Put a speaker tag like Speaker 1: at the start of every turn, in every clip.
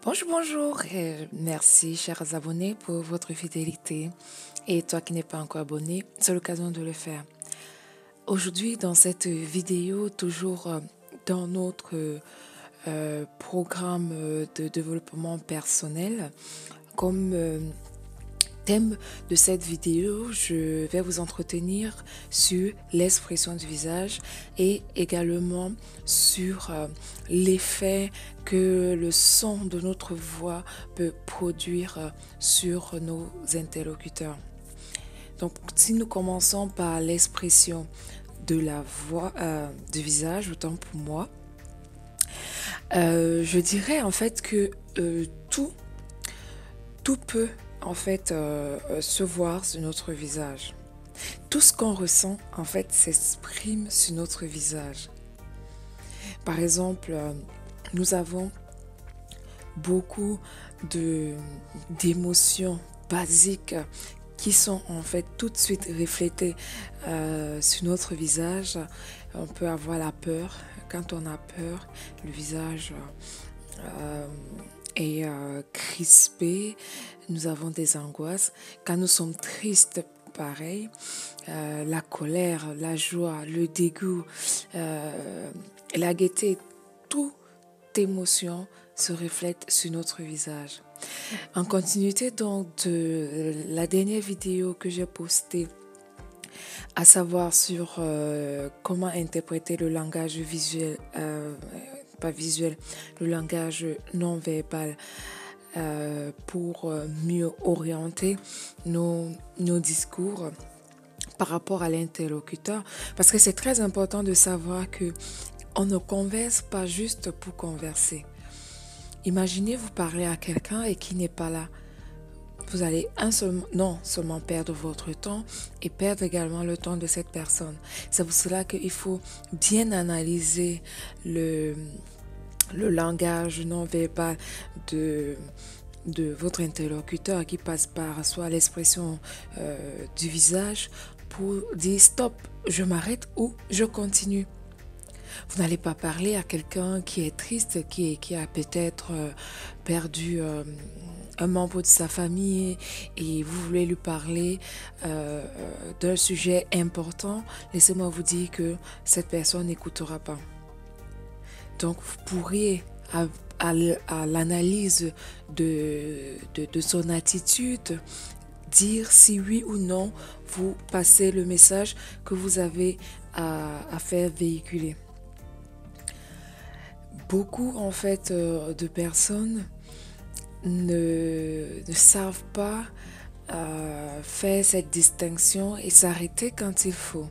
Speaker 1: Bonjour, bonjour, et merci chers abonnés pour votre fidélité. Et toi qui n'es pas encore abonné, c'est l'occasion de le faire. Aujourd'hui, dans cette vidéo, toujours dans notre programme de développement personnel, comme thème de cette vidéo, je vais vous entretenir sur l'expression du visage et également sur l'effet que le son de notre voix peut produire sur nos interlocuteurs. Donc, si nous commençons par l'expression de la voix, du visage, autant pour moi, je dirais en fait que tout peut en fait se voir sur notre visage. Tout ce qu'on ressent en fait s'exprime sur notre visage. Par exemple, nous avons beaucoup d'émotions basiques qui sont en fait tout de suite reflétées sur notre visage. On peut avoir la peur. Quand on a peur, le visage est crispé. Nous avons des angoisses. Quand nous sommes tristes, pareil. La colère, la joie, le dégoût, la gaieté, toute émotion se reflète sur notre visage. En continuité donc de la dernière vidéo que j'ai postée, à savoir sur comment interpréter le langage visuel, pas visuel, le langage non verbal pour mieux orienter nos discours par rapport à l'interlocuteur. Parce que c'est très important de savoir que on ne converse pas juste pour converser. Imaginez vous parler à quelqu'un et qui n'est pas là. Vous allez non seulement perdre votre temps et perdre également le temps de cette personne. C'est pour cela qu'il faut bien analyser le langage non verbal de votre interlocuteur qui passe par soit l'expression du visage pour dire stop, je m'arrête ou je continue. Vous n'allez pas parler à quelqu'un qui est triste, qui a peut-être perdu un membre de sa famille et vous voulez lui parler d'un sujet important. Laissez-moi vous dire que cette personne n'écoutera pas. Donc, vous pourriez, à l'analyse de son attitude, dire si oui ou non vous passez le message que vous avez à faire véhiculer. Beaucoup, en fait, de personnes ne savent pas faire cette distinction et s'arrêter quand il faut.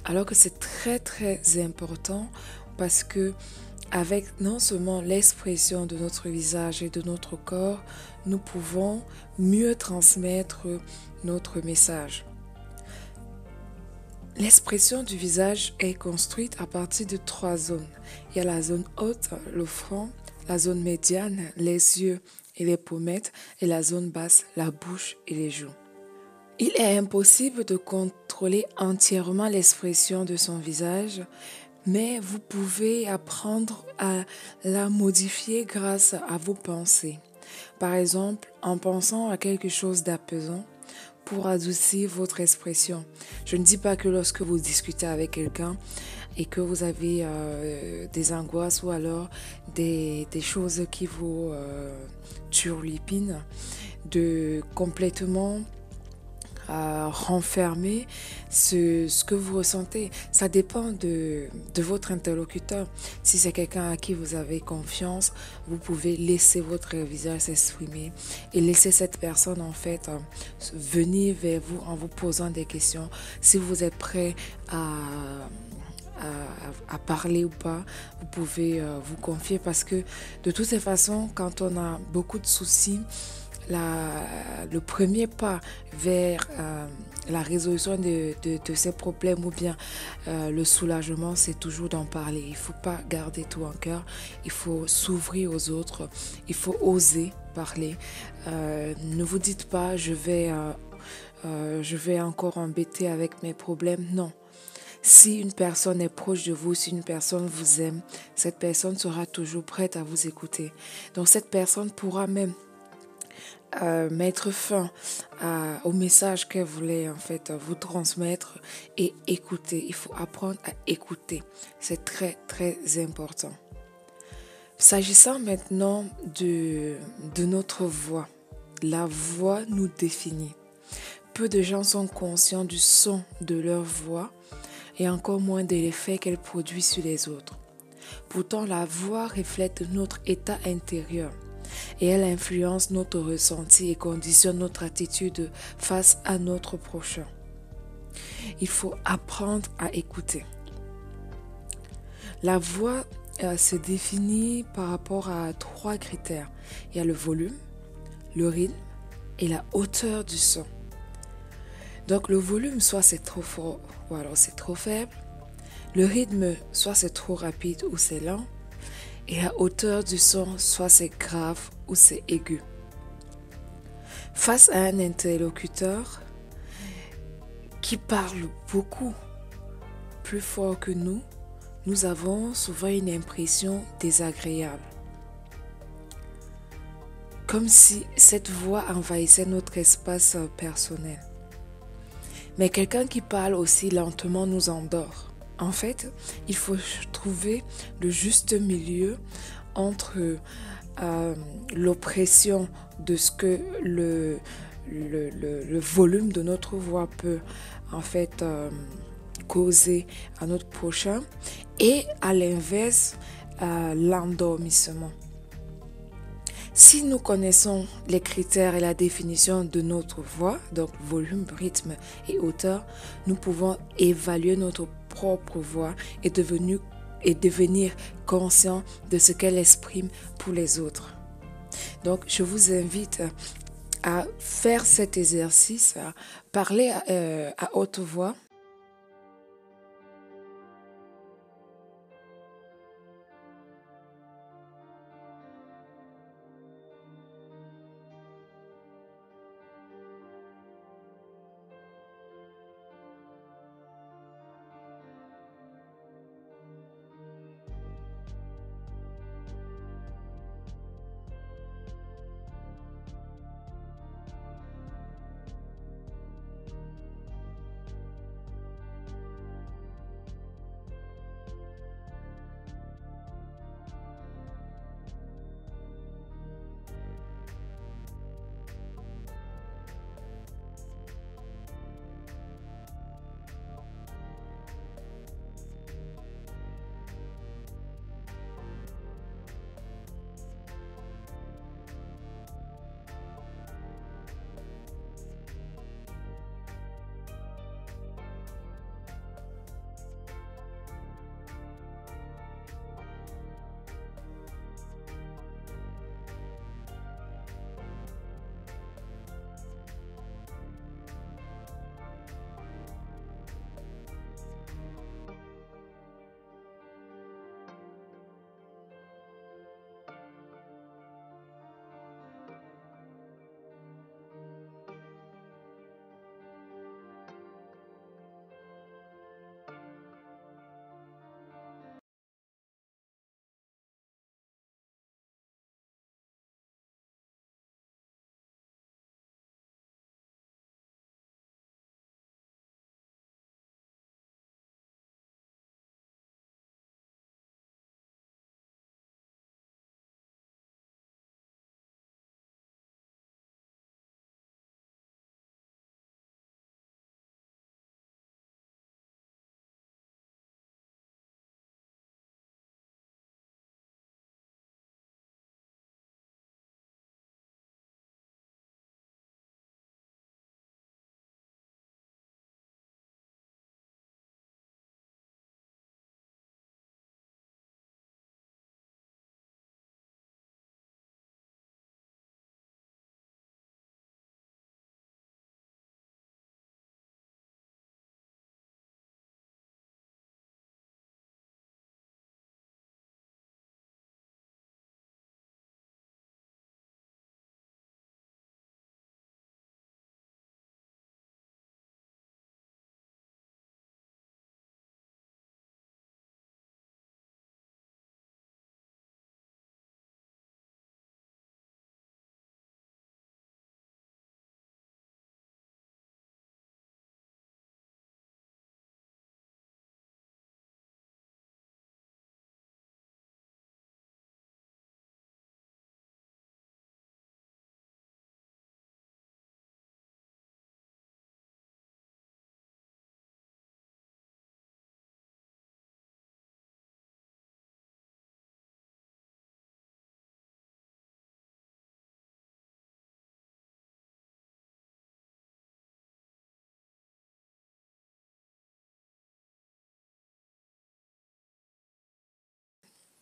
Speaker 1: Alors que c'est très, très important parce que avec non seulement l'expression de notre visage et de notre corps, nous pouvons mieux transmettre notre message. L'expression du visage est construite à partir de 3 zones. Il y a la zone haute, le front, la zone médiane, les yeux et les pommettes, et la zone basse, la bouche et les joues. Il est impossible de contrôler entièrement l'expression de son visage, mais vous pouvez apprendre à la modifier grâce à vos pensées. Par exemple, en pensant à quelque chose d'apaisant, pour adoucir votre expression. Je ne dis pas que lorsque vous discutez avec quelqu'un et que vous avez des angoisses ou alors des choses qui vous turlupinent, de complètement renfermer ce que vous ressentez. Ça dépend de votre interlocuteur. Si c'est quelqu'un à qui vous avez confiance, vous pouvez laisser votre visage s'exprimer et laisser cette personne en fait venir vers vous en vous posant des questions. Si vous êtes prêt à parler ou pas, vous pouvez vous confier parce que de toutes les façons, quand on a beaucoup de soucis, le premier pas vers la résolution de ces problèmes ou bien le soulagement, c'est toujours d'en parler. Il ne faut pas garder tout en cœur. Il faut s'ouvrir aux autres. Il faut oser parler. Ne vous dites pas, je vais encore embêter avec mes problèmes. Non. Si une personne est proche de vous, si une personne vous aime, cette personne sera toujours prête à vous écouter. Donc cette personne pourra même mettre fin au message qu'elle voulait en fait vous transmettre et écouter. Il faut apprendre à écouter. C'est très très important. S'agissant maintenant de notre voix, la voix nous définit. Peu de gens sont conscients du son de leur voix et encore moins de l'effet qu'elle produit sur les autres. Pourtant, la voix reflète notre état intérieur et elle influence notre ressenti et conditionne notre attitude face à notre prochain. Il faut apprendre à écouter. La voix se définit par rapport à 3 critères. Il y a le volume, le rythme et la hauteur du son. Donc le volume, soit c'est trop fort ou alors c'est trop faible. Le rythme, soit c'est trop rapide ou c'est lent. Et la hauteur du son, soit c'est grave ou c'est aigu. Face à un interlocuteur qui parle beaucoup plus fort que nous avons souvent une impression désagréable. Comme si cette voix envahissait notre espace personnel. Mais quelqu'un qui parle aussi lentement nous endort. En fait, il faut trouver le juste milieu entre l'oppression de ce que le volume de notre voix peut en fait causer à notre prochain et à l'inverse l'endormissement. Si nous connaissons les critères et la définition de notre voix, donc volume, rythme et hauteur, nous pouvons évaluer notre propre voix et devenir conscient de ce qu'elle exprime pour les autres. Donc, je vous invite à faire cet exercice, à parler à haute voix.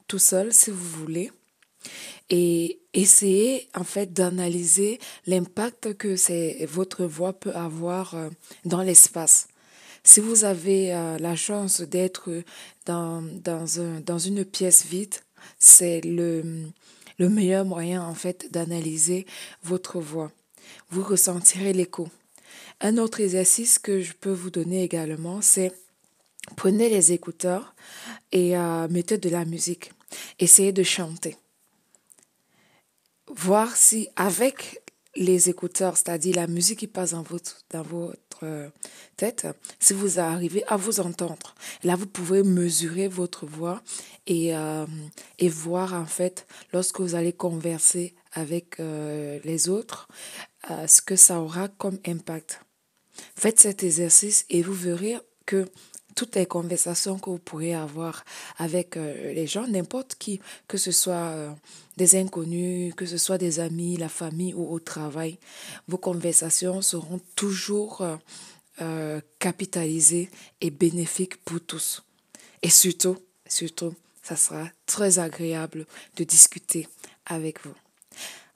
Speaker 1: tout seul si vous voulez et essayez en fait d'analyser l'impact que votre voix peut avoir dans l'espace. Si vous avez la chance d'être dans une pièce vide, c'est le meilleur moyen en fait d'analyser votre voix. Vous ressentirez l'écho. Un autre exercice que je peux vous donner également, c'est prenez les écouteurs et mettez de la musique. Essayez de chanter. Voir si avec les écouteurs, c'est-à-dire la musique qui passe dans votre tête, si vous arrivez à vous entendre. Là, vous pouvez mesurer votre voix et voir en fait, lorsque vous allez converser avec les autres, ce que ça aura comme impact. Faites cet exercice et vous verrez que toutes les conversations que vous pourrez avoir avec les gens, n'importe qui, que ce soit des inconnus, que ce soit des amis, la famille ou au travail, vos conversations seront toujours capitalisées et bénéfiques pour tous. Et surtout, ça sera très agréable de discuter avec vous.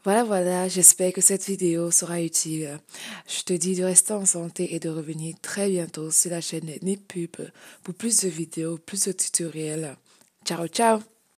Speaker 1: Voilà, j'espère que cette vidéo sera utile. Je te dis de rester en santé et de revenir très bientôt sur la chaîne Nipub pour plus de vidéos, plus de tutoriels. Ciao, ciao!